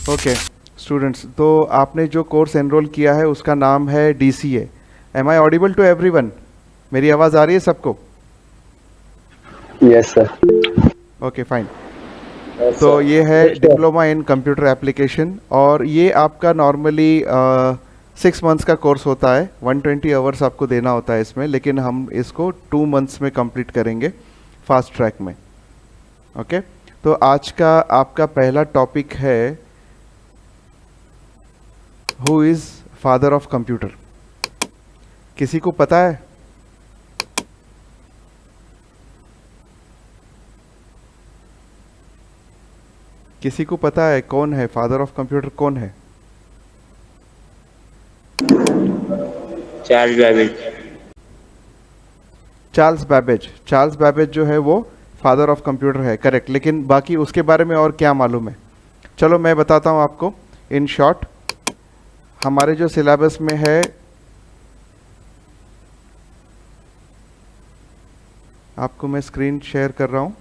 Okay students, तो आपने जो कोर्स एनरोल किया है उसका नाम है DCA। Am I audible to everyone? मेरी आवाज़ आ रही है सबको? Yes sir. Okay fine. तो ये है डिप्लोमा इन कंप्यूटर एप्लीकेशन और ये आपका नॉर्मली 6 मंथ्स का कोर्स होता है। 120 आवर्स आपको देना होता है इसमें, लेकिन हम इसको 2 मंथ्स में कंप्लीट करेंगे फास्ट ट्रैक में। ओके तो आज का आपका पहला टॉपिक है who is father of computer. किसी को पता है? किसी को पता है कौन है फादर ऑफ कंप्यूटर? कौन है? Charles Babbage. Charles Babbage. Charles Babbage जो है वो फादर ऑफ कंप्यूटर है, करेक्ट। लेकिन बाकी उसके बारे में और क्या मालूम है? चलो मैं बताता हूँ आपको इन शॉर्ट। हमारे जो सिलेबस में है, आपको मैं स्क्रीन शेयर कर रहा हूँ।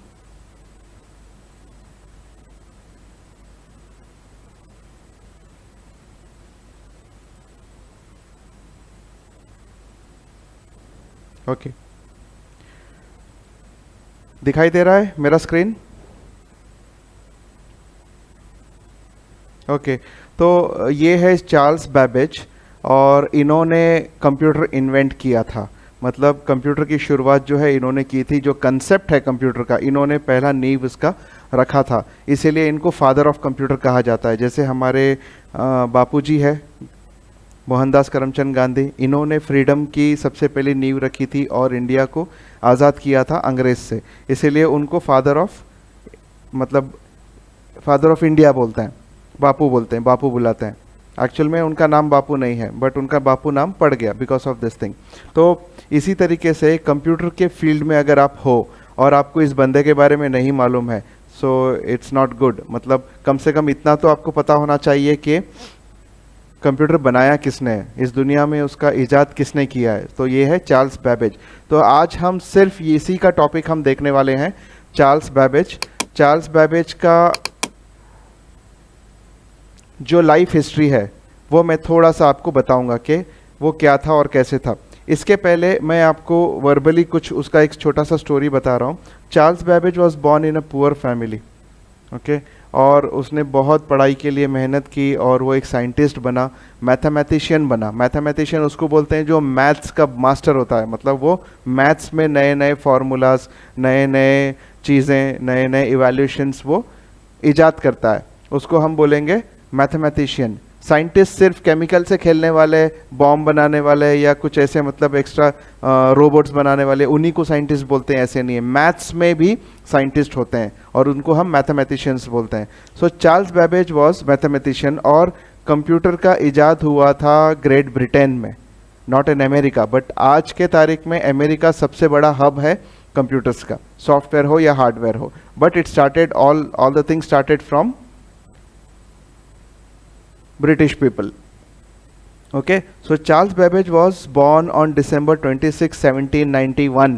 ओके दिखाई दे रहा है मेरा स्क्रीन? ओके तो ये है चार्ल्स बैबेज और इन्होंने कंप्यूटर इन्वेंट किया था। मतलब कंप्यूटर की शुरुआत जो है इन्होंने की थी। जो कंसेप्ट है कंप्यूटर का, इन्होंने पहला नींव इसका रखा था, इसीलिए इनको फादर ऑफ कंप्यूटर कहा जाता है। जैसे हमारे बापूजी है मोहनदास करमचंद गांधी, इन्होंने फ्रीडम की सबसे पहली नींव रखी थी और इंडिया को आज़ाद किया था अंग्रेज से, इसीलिए उनको फादर ऑफ इंडिया बोलते हैं, बापू बोलते हैं, बापू बुलाते हैं। एक्चुअल में उनका नाम बापू नहीं है, बट उनका बापू नाम पड़ गया बिकॉज ऑफ दिस थिंग। तो इसी तरीके से कंप्यूटर के फील्ड में अगर आप हो और आपको इस बंदे के बारे में नहीं मालूम है, सो इट्स नॉट गुड। मतलब कम से कम इतना तो आपको पता होना चाहिए कि कंप्यूटर बनाया किसने है, इस दुनिया में उसका इजाद किसने किया है। तो ये है चार्ल्स बैबेज। तो आज हम सिर्फ इसी का टॉपिक हम देखने वाले हैं, चार्ल्स बैबेज। चार्ल्स बैबेज का जो लाइफ हिस्ट्री है वो मैं थोड़ा सा आपको बताऊंगा कि वो क्या था और कैसे था। इसके पहले मैं आपको वर्बली कुछ उसका एक छोटा सा स्टोरी बता रहा हूँ। Charles Babbage was born in a poor family, okay. और उसने बहुत पढ़ाई के लिए मेहनत की और वो एक साइंटिस्ट बना, मैथमेटिशियन बना। मैथमेटिशियन उसको बोलते हैं जो मैथ्स का मास्टर होता है। मतलब वो मैथ्स में नए नए फार्मूलाज, नए नए चीज़ें, नए नए इवैल्यूएशंस वो इजाद करता है, उसको हम बोलेंगे मैथमेटिशियन। साइंटिस्ट सिर्फ केमिकल से खेलने वाले, बॉम्ब बनाने वाले या कुछ ऐसे मतलब एक्स्ट्रा रोबोट्स बनाने वाले, उन्हीं को साइंटिस्ट बोलते हैं, ऐसे नहीं है। मैथ्स में भी साइंटिस्ट होते हैं और उनको हम मैथमेटिशियंस बोलते हैं। सो चार्ल्स बैबेज वाज मैथमेटिशियन और कंप्यूटर का इजाद हुआ था ग्रेट ब्रिटेन में, नॉट इन अमेरिका। बट आज के तारीख में अमेरिका सबसे बड़ा हब है कंप्यूटर्स का, सॉफ्टवेयर हो या हार्डवेयर हो। But it started all the things started from British people. Okay, so Charles Babbage was born on December 26, 1791,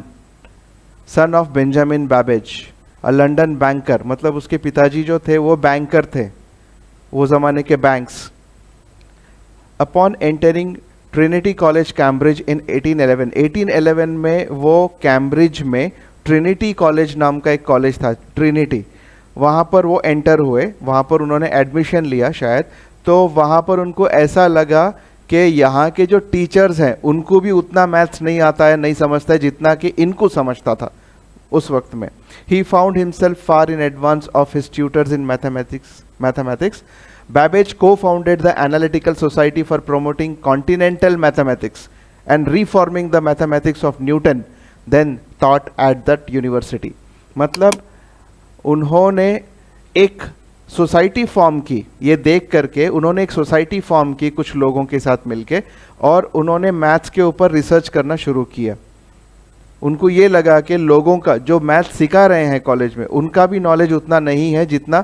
son of Benjamin Babbage, a London banker. मतलब उसके पिताजी जो थे वो बैंकर थे, वो ज़माने के banks. Upon entering Trinity College, Cambridge in 1811 में वो कैम्ब्रिज में ट्रिनिटी कॉलेज नाम का एक कॉलेज था, ट्रिनिटी, वहाँ पर वो एंटर हुए, वहाँ पर उन्होंने एडमिशन लिया शायद। तो वहाँ पर उनको ऐसा लगा कि यहाँ के जो टीचर्स हैं उनको भी उतना मैथ्स नहीं आता है, नहीं समझता है जितना कि इनको समझता था उस वक्त में। He found himself far in advance of his tutors in mathematics. Babbage co-founded the Analytical Society for promoting continental mathematics and reforming the mathematics of Newton, then taught at that university. मतलब उन्होंने एक society form की, ये देख करके उन्होंने एक society form की कुछ लोगों के साथ मिलके, और उन्होंने मैथ्स के ऊपर रिसर्च करना शुरू किया। उनको ये लगा कि लोगों का जो मैथ्स सिखा रहे हैं कॉलेज में, उनका भी नॉलेज उतना नहीं है जितना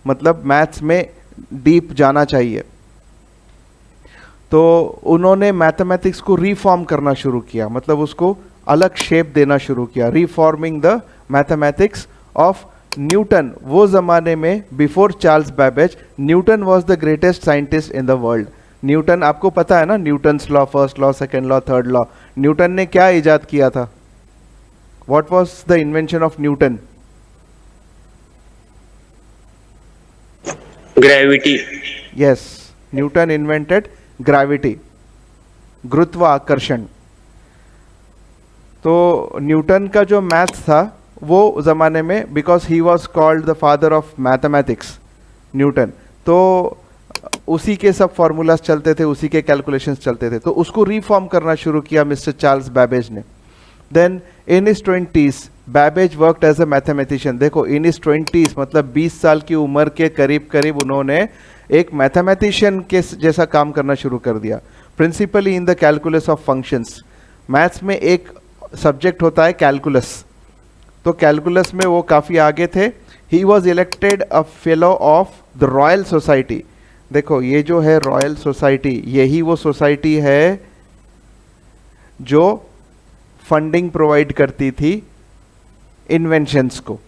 मतलब मैथ्स में डीप जाना चाहिए। तो उन्होंने मैथमेटिक्स को रिफॉर्म करना शुरू किया, मतलब उसको अलग शेप देना शुरू किया, reforming the mathematics of Newton वो जमाने में, before Charles Babbage, Newton was the greatest scientist in the world. Newton, आपको पता है ना, Newton's law, first law, second law, third law. Newton ने क्या इजाद किया था? What was the invention of Newton? Gravity. Yes, Newton invented gravity, गुरुत्वाकर्षण। तो न्यूटन का जो मैथ्स था वो ज़माने में, because he was called the father of mathematics, Newton, तो उसी के सब फॉर्मूलाज चलते थे, उसी के कैलकुलेशंस चलते थे, तो उसको रिफॉर्म करना शुरू किया मिस्टर चार्ल्स बैबेज ने। Then in his 20s Babbage worked as a mathematician. देखो, इन हिज 20s मतलब 20 साल की उम्र के करीब करीब उन्होंने एक मैथमेटिशियन के जैसा काम करना शुरू कर दिया, principally in the calculus of functions. Maths में एक सब्जेक्ट होता है कैलकुलस, तो कैलकुलस में वो काफ़ी आगे थे। He was elected a fellow of the royal society. देखो, ये जो है रॉयल सोसाइटी, यही वो सोसाइटी है जो फंडिंग प्रोवाइड करती थी इन्वेंशंस को।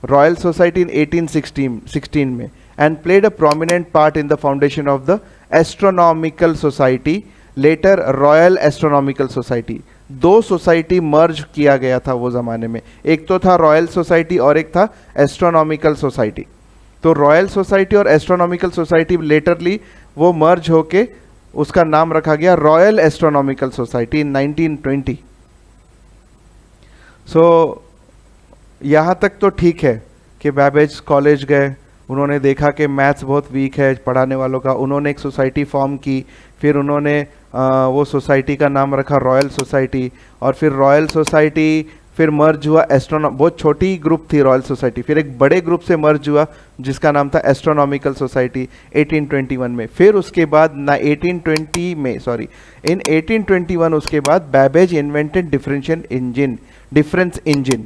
रॉयल सोसाइटी इन 1816 में, and played a prominent part in the foundation of the Astronomical Society, later Royal Astronomical Society. दो सोसाइटी मर्ज किया गया था वो ज़माने में, एक तो था रॉयल सोसाइटी और एक था एस्ट्रोनॉमिकल सोसाइटी। तो रॉयल सोसाइटी और एस्ट्रोनॉमिकल सोसाइटी लेटरली वो मर्ज होके उसका नाम रखा गया रॉयल एस्ट्रोनॉमिकल सोसाइटी इन 1920। सो यहाँ तक तो ठीक है कि बैबेज कॉलेज गए, उन्होंने देखा कि मैथ्स बहुत वीक है पढ़ाने वालों का, उन्होंने एक सोसाइटी फॉर्म की, फिर उन्होंने वो सोसाइटी का नाम रखा रॉयल सोसाइटी, और फिर रॉयल सोसाइटी फिर मर्ज हुआ बहुत छोटी ग्रुप थी रॉयल सोसाइटी, फिर एक बड़े ग्रुप से मर्ज हुआ जिसका नाम था एस्ट्रोनॉमिकल सोसाइटी 1821 में। फिर उसके बाद इन 1821 उसके बाद बैबेज इन्वेंटेड डिफरेंस इंजन।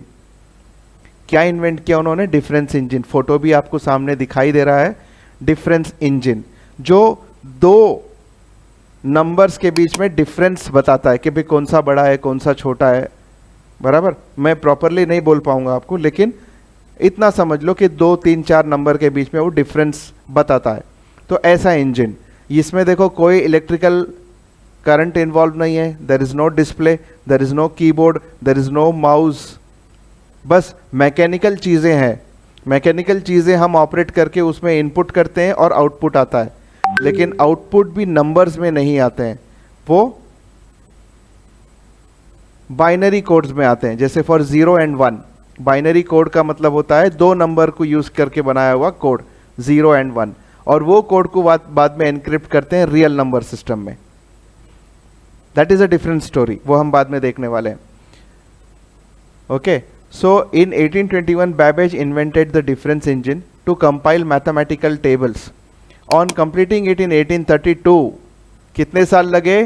क्या इन्वेंट किया उन्होंने? Difference engine. फोटो भी आपको सामने दिखाई दे रहा है, डिफरेंस इंजन, जो दो नंबर्स के बीच में डिफरेंस बताता है कि भाई कौन सा बड़ा है कौन सा छोटा है। बराबर, मैं प्रॉपरली नहीं बोल पाऊंगा आपको, लेकिन इतना समझ लो कि 2, 3, 4 नंबर के बीच में वो डिफरेंस बताता है। तो ऐसा इंजन, इसमें देखो कोई इलेक्ट्रिकल करंट इन्वॉल्व नहीं है, there is no display, there is no keyboard, there is no mouse, बस मैकेनिकल चीज़ें हैं। मैकेनिकल चीज़ें हम ऑपरेट करके उसमें इनपुट करते हैं और आउटपुट आता है, लेकिन आउटपुट भी नंबर्स में नहीं आते हैं, वो बाइनरी कोड्स में आते हैं। जैसे फॉर 0 and 1, बाइनरी कोड का मतलब होता है दो नंबर को यूज करके बनाया हुआ कोड, 0 and 1, और वो कोड को बाद में एनक्रिप्ट करते हैं रियल नंबर सिस्टम में। That is a different story, वो हम बाद में देखने वाले हैं। Okay, so in 1821 Babbage invented the difference engine to compile mathematical tables. On completing it in 1832, कितने साल लगे?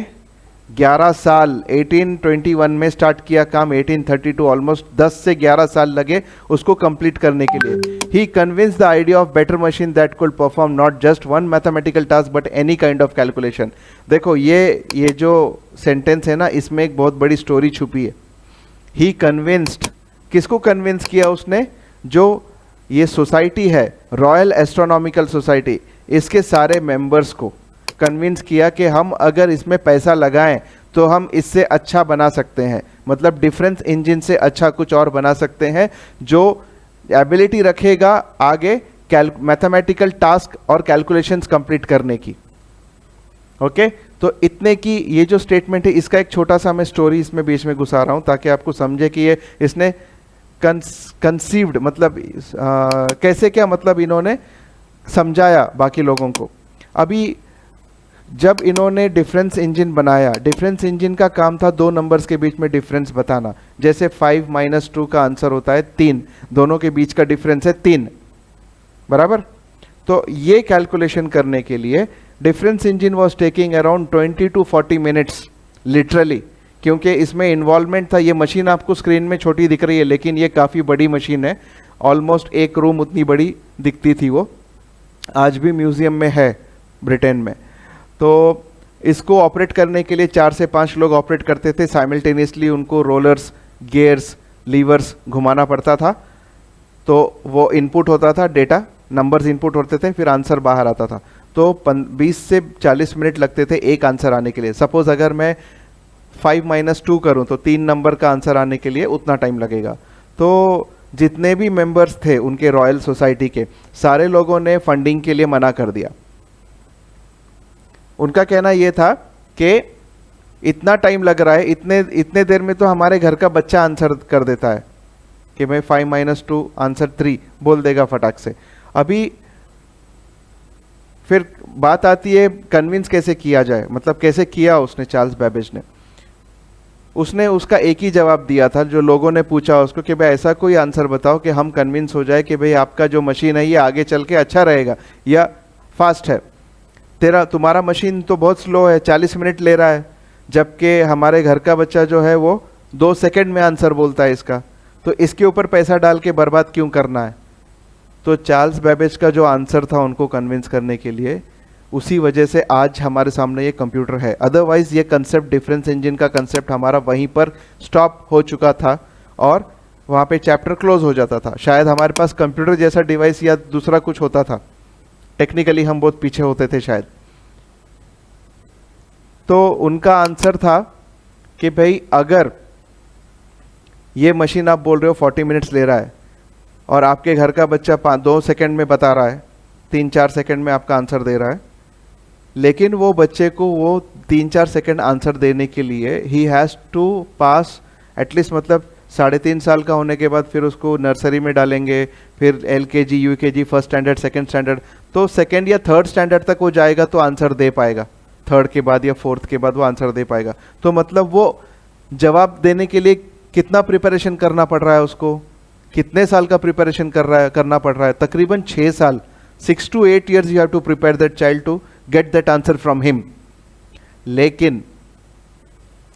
11 साल। 1821 में स्टार्ट किया काम, 1832, ऑलमोस्ट 10 से 11 साल लगे उसको कंप्लीट करने के लिए। He convince the idea of better machine that could perform not just one mathematical task but any kind of calculation. देखो, ये जो सेंटेंस है ना, इसमें एक बहुत बड़ी स्टोरी छुपी है। ही कन्विंस्ड, किसको कन्विंस किया उसने? जो ये सोसाइटी है रॉयल एस्ट्रोनॉमिकल सोसाइटी, इसके सारे मेंबर्स को कन्विंस किया कि हम अगर इसमें पैसा लगाएं तो हम इससे अच्छा बना सकते हैं, मतलब डिफरेंस इंजन से अच्छा कुछ और बना सकते हैं जो एबिलिटी रखेगा आगे मैथमेटिकल टास्क और कैलकुलेशंस कंप्लीट करने की। ओके, तो इतने की ये जो स्टेटमेंट है, इसका एक छोटा सा मैं स्टोरी इसमें बीच में घुसा रहा हूं ताकि आपको समझे कि ये इसने कंसीव्ड मतलब कैसे, क्या मतलब इन्होंने समझाया बाकी लोगों को। अभी जब इन्होंने डिफरेंस इंजन बनाया, डिफरेंस इंजन का काम था दो नंबर्स के बीच में डिफरेंस बताना। जैसे 5 - 2 का आंसर होता है 3, दोनों के बीच का डिफरेंस है 3, बराबर। तो ये कैलकुलेशन करने के लिए difference engine was taking around 20 to 40 minutes literally, क्योंकि इसमें इन्वॉल्वमेंट था। ये मशीन आपको स्क्रीन में छोटी दिख रही है, लेकिन ये काफ़ी बड़ी मशीन है, ऑलमोस्ट एक रूम उतनी बड़ी दिखती थी वो, आज भी म्यूजियम में है ब्रिटेन में। तो इसको ऑपरेट करने के लिए 4 से 5 लोग ऑपरेट करते थे साइमल्टेनियसली, उनको रोलर्स, गियर्स, लीवर्स घुमाना पड़ता था। तो वो इनपुट होता था, डेटा नंबर्स इनपुट होते थे, फिर आंसर बाहर आता था। तो 20 से 40 मिनट लगते थे एक आंसर आने के लिए। सपोज अगर मैं 5 - 2 करूं तो 3 नंबर का आंसर आने के लिए उतना टाइम लगेगा। तो जितने भी मेंबर्स थे उनके रॉयल सोसाइटी के, सारे लोगों ने फंडिंग के लिए मना कर दिया। उनका कहना यह था कि इतना टाइम लग रहा है, इतने देर में तो हमारे घर का बच्चा आंसर कर देता है कि मैं 5 - 2 आंसर 3 बोल देगा फटाक से। अभी फिर बात आती है कन्विंस कैसे किया जाए, मतलब कैसे किया उसने, चार्ल्स बैबेज ने। उसने उसका एक ही जवाब दिया था जो लोगों ने पूछा उसको कि भाई ऐसा कोई आंसर बताओ कि हम कन्विंस हो जाए कि भाई आपका जो मशीन है ये आगे चल के अच्छा रहेगा या फास्ट है। तुम्हारा मशीन तो बहुत स्लो है, 40 मिनट ले रहा है, जबकि हमारे घर का बच्चा जो है वो 2 सेकंड में आंसर बोलता है इसका, तो इसके ऊपर पैसा डाल के बर्बाद क्यों करना है। तो चार्ल्स बैबेज का जो आंसर था उनको कन्विंस करने के लिए, उसी वजह से आज हमारे सामने ये कंप्यूटर है। अदरवाइज ये कंसेप्ट, डिफरेंस इंजन का कंसेप्ट हमारा वहीं पर स्टॉप हो चुका था और वहाँ पे चैप्टर क्लोज हो जाता था। शायद हमारे पास कंप्यूटर जैसा डिवाइस या दूसरा कुछ होता था, टेक्निकली हम बहुत पीछे होते थे शायद। तो उनका आंसर था कि भाई अगर ये मशीन आप बोल रहे हो 40 मिनट्स ले रहा है और आपके घर का बच्चा 2 सेकंड में बता रहा है, 3-4 सेकंड में आपका आंसर दे रहा है, लेकिन वो बच्चे को वो 3-4 सेकंड आंसर देने के लिए ही हैज़ टू पास एटलीस्ट, मतलब 3.5 साल का होने के बाद फिर उसको नर्सरी में डालेंगे, फिर LKG, UKG, first standard, second standard, तो सेकंड या थर्ड स्टैंडर्ड तक वो जाएगा तो आंसर दे पाएगा, थर्ड के बाद या फोर्थ के बाद वो आंसर दे पाएगा। तो मतलब वो जवाब देने के लिए कितना प्रिपरेशन करना पड़ रहा है उसको, कितने साल का प्रिपरेशन करना पड़ रहा है, तकरीबन 6 साल, 6 to 8 years you have to prepare that child to get that answer from him। लेकिन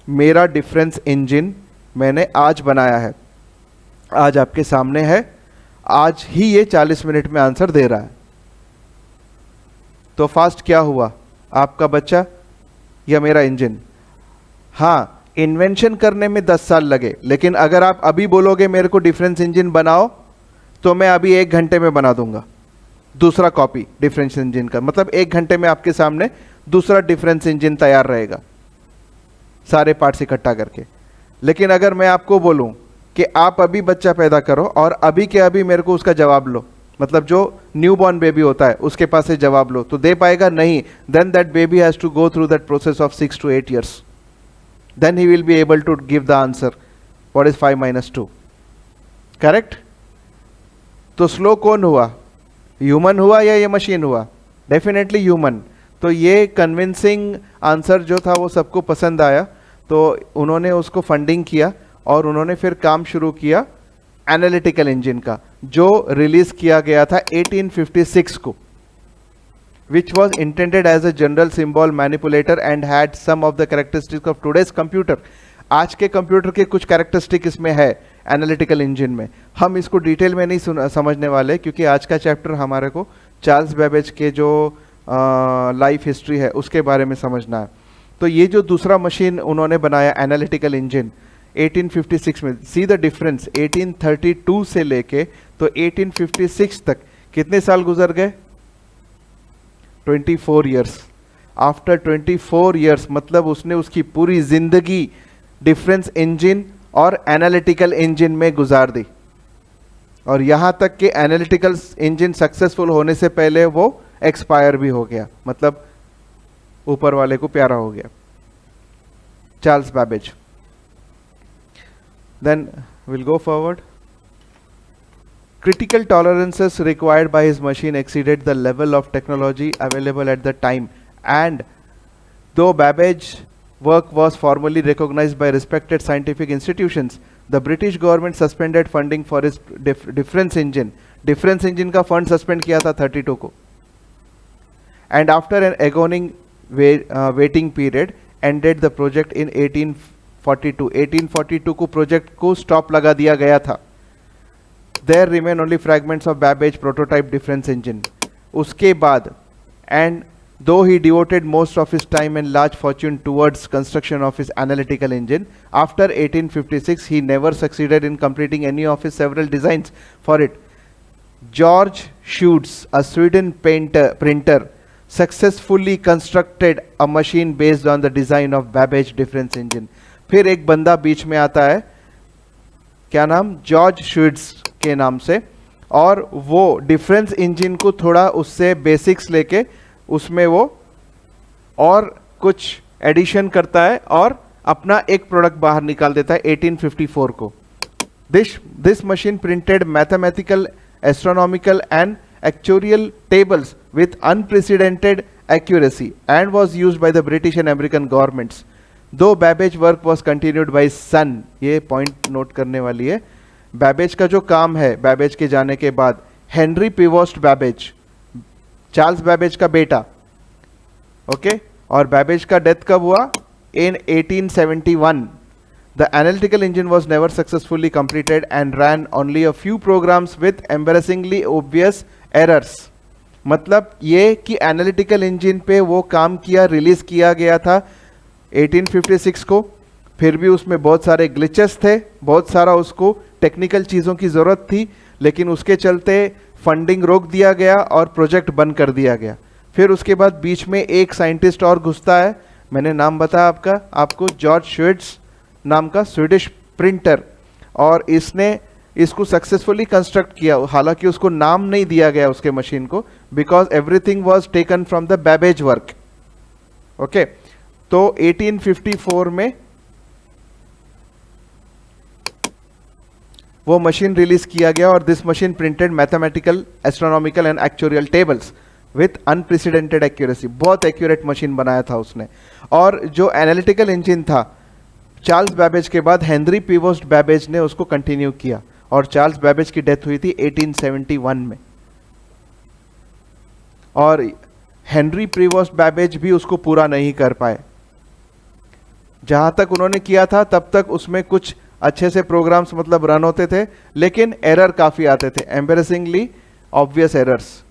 मेरा डिफरेंस इंजन मैंने आज बनाया है, आज आपके सामने है, आज ही ये 40 मिनट में आंसर दे रहा है। तो फास्ट क्या हुआ, आपका बच्चा या मेरा इंजन? हाँ, इन्वेंशन करने में 10 साल लगे, लेकिन अगर आप अभी बोलोगे मेरे को डिफरेंस इंजन बनाओ तो मैं अभी 1 घंटे में बना दूंगा दूसरा कॉपी डिफरेंस इंजन का। मतलब 1 घंटे में आपके सामने दूसरा डिफरेंस इंजन तैयार रहेगा सारे पार्ट्स इकट्ठा करके। लेकिन अगर मैं आपको बोलूं कि आप अभी बच्चा पैदा करो और अभी के अभी मेरे को उसका जवाब लो, मतलब जो न्यू बॉर्न बेबी होता है उसके पास से जवाब लो, तो दे पाएगा? नहीं। Then that baby has to go through that process of 6 to 8 years, then he will be able to give the answer what is 5 - 2, correct? तो स्लो कौन हुआ, ह्यूमन हुआ या ये मशीन हुआ? Definitely human. तो ये कन्विंसिंग आंसर जो था वो सबको पसंद आया, तो उन्होंने उसको फंडिंग किया और उन्होंने फिर काम शुरू किया एनालिटिकल इंजन का, जो रिलीज किया गया था 1856 को, which was intended as a general symbol manipulator and had some of the characteristics of today's computer। आज के कंप्यूटर के कुछ कैरेक्टरिस्टिक इसमें है एनालिटिकल इंजन में। हम इसको डिटेल में नहीं समझने वाले, क्योंकि आज का चैप्टर हमारे को चार्ल्स बैबेज के जो लाइफ हिस्ट्री है उसके बारे में समझना है। तो ये जो दूसरा मशीन उन्होंने बनाया एनालिटिकल इंजन 1856 में, सी द डिफरेंस, 1832 से लेके तो 1856 तक कितने साल गुजर गए? 24 years। आफ्टर 24 years मतलब उसने उसकी पूरी जिंदगी डिफरेंस इंजन और एनालिटिकल इंजन में गुजार दी, और यहां तक कि एनालिटिकल इंजन सक्सेसफुल होने से पहले वो एक्सपायर भी हो गया, मतलब ऊपर वाले को प्यारा हो गया। Charles Babbage. Then will go forward. Critical tolerances required by his machine exceeded the level of technology available at the time, and though Babbage's work was formally recognized by respected scientific institutions, the British government suspended funding for his difference engine। difference engine का fund suspend किया था 32 को, and after an agoning waiting period ended the project in 1842। 1842 को project को stop लगा दिया गया था। There remain only fragments of Babbage prototype difference engine। उसके बाद, and though he devoted most of his time and large fortune towards construction of his analytical engine, after 1856 he never succeeded in completing any of his several designs for it। George Schutz, a Sweden printer, successfully constructed a machine based on the design of Babbage difference engine. फिर एक बंदा बीच में आता है, क्या नाम, George Schutz के नाम से, और वो डिफरेंस इंजन को थोड़ा उससे बेसिक्स लेके उसमें वो और कुछ एडिशन करता है और अपना एक प्रोडक्ट बाहर निकाल देता है 1854 को. This machine printed mathematical, astronomical and actuarial tables with unprecedented accuracy and was used by the British and American governments. Though Babbage work was continued by son, ये पॉइंट नोट करने वाली है. बैबेज का जो काम है, बैबेज के जाने के बाद Henry Prevost Babbage, Charles Babbage का बेटा, ओके, और बैबेज का डेथ कब हुआ? in 1871. The analytical engine was never successfully completed and ran only a few programs with embarrassingly obvious errors. मतलब ये कि एनालिटिकल इंजन पे वो काम किया, रिलीज किया गया था 1856 को, फिर भी उसमें बहुत सारे ग्लिचेस थे, बहुत सारा उसको टेक्निकल चीज़ों की ज़रूरत थी, लेकिन उसके चलते फंडिंग रोक दिया गया और प्रोजेक्ट बंद कर दिया गया. फिर उसके बाद बीच में एक साइंटिस्ट और घुसता है, मैंने नाम बताया आपको जॉर्ज शुट्स नाम का स्वीडिश प्रिंटर, और इसने इसको सक्सेसफुली कंस्ट्रक्ट किया. हालांकि उसको नाम नहीं दिया गया उसके मशीन को, because everything was taken from the Babbage work. Okay, तो 1854 में वो मशीन रिलीज किया गया और this machine printed mathematical, astronomical and actuarial tables with unprecedented accuracy. बहुत एक्यूरेट मशीन बनाया था उसने. और जो एनालिटिकल इंजन था, चार्ल्स बैबेज के बाद हेनरी प्रीवोस्ट बैबेज ने उसको कंटिन्यू किया, और चार्ल्स बैबेज की डेथ हुई थी 1871 में, और हेनरी प्रीवोस्ट बैबेज भी उसको पूरा नहीं कर पाए. जहां तक उन्होंने किया था तब तक उसमें कुछ अच्छे से प्रोग्राम्स मतलब रन होते थे, लेकिन एरर काफी आते थे, एम्बेरसिंगली ऑब्वियस एरर्स.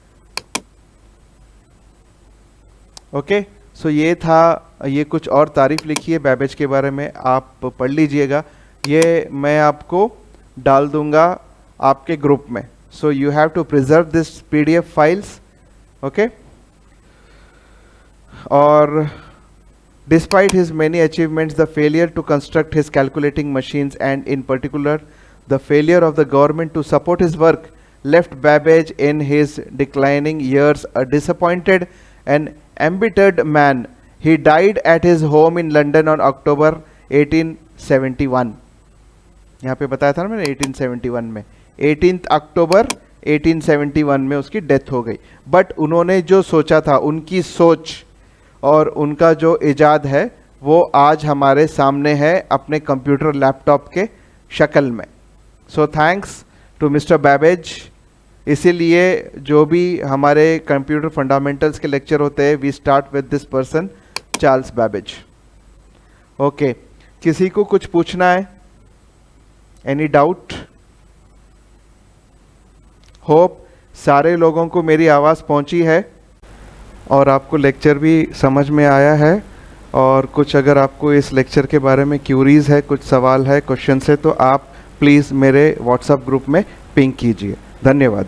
ओके, सो ये था, ये कुछ और तारीफ लिखी है बैबेज के बारे में, आप पढ़ लीजिएगा. ये मैं आपको डाल दूंगा आपके ग्रुप में. So you have to preserve this PDF files. Okay, और despite his many achievements, the failure to construct his calculating machines and in particular the failure of the government to support his work left Babbage in his declining years a disappointed and embittered man. He died at his home in London on October 1871. यहाँ पे बताया था ना मैंने 1871 में, 18 अक्टूबर 1871 में उसकी death हो गई. बट उन्होंने जो सोचा था, उनकी सोच और उनका जो इजाद है वो आज हमारे सामने है अपने कंप्यूटर लैपटॉप के शक्ल में. So thanks to mister Babbage. इसीलिए जो भी हमारे कंप्यूटर फंडामेंटल्स के लेक्चर होते हैं, we start with this person Charles Babbage. Okay, किसी को कुछ पूछना है? Any doubt? होप सारे लोगों को मेरी आवाज़ पहुंची है और आपको लेक्चर भी समझ में आया है. और कुछ अगर आपको इस लेक्चर के बारे में क्यूरीज है, कुछ सवाल है, क्वेश्चन है, तो आप प्लीज़ मेरे व्हाट्सएप ग्रुप में पिंग कीजिए. धन्यवाद.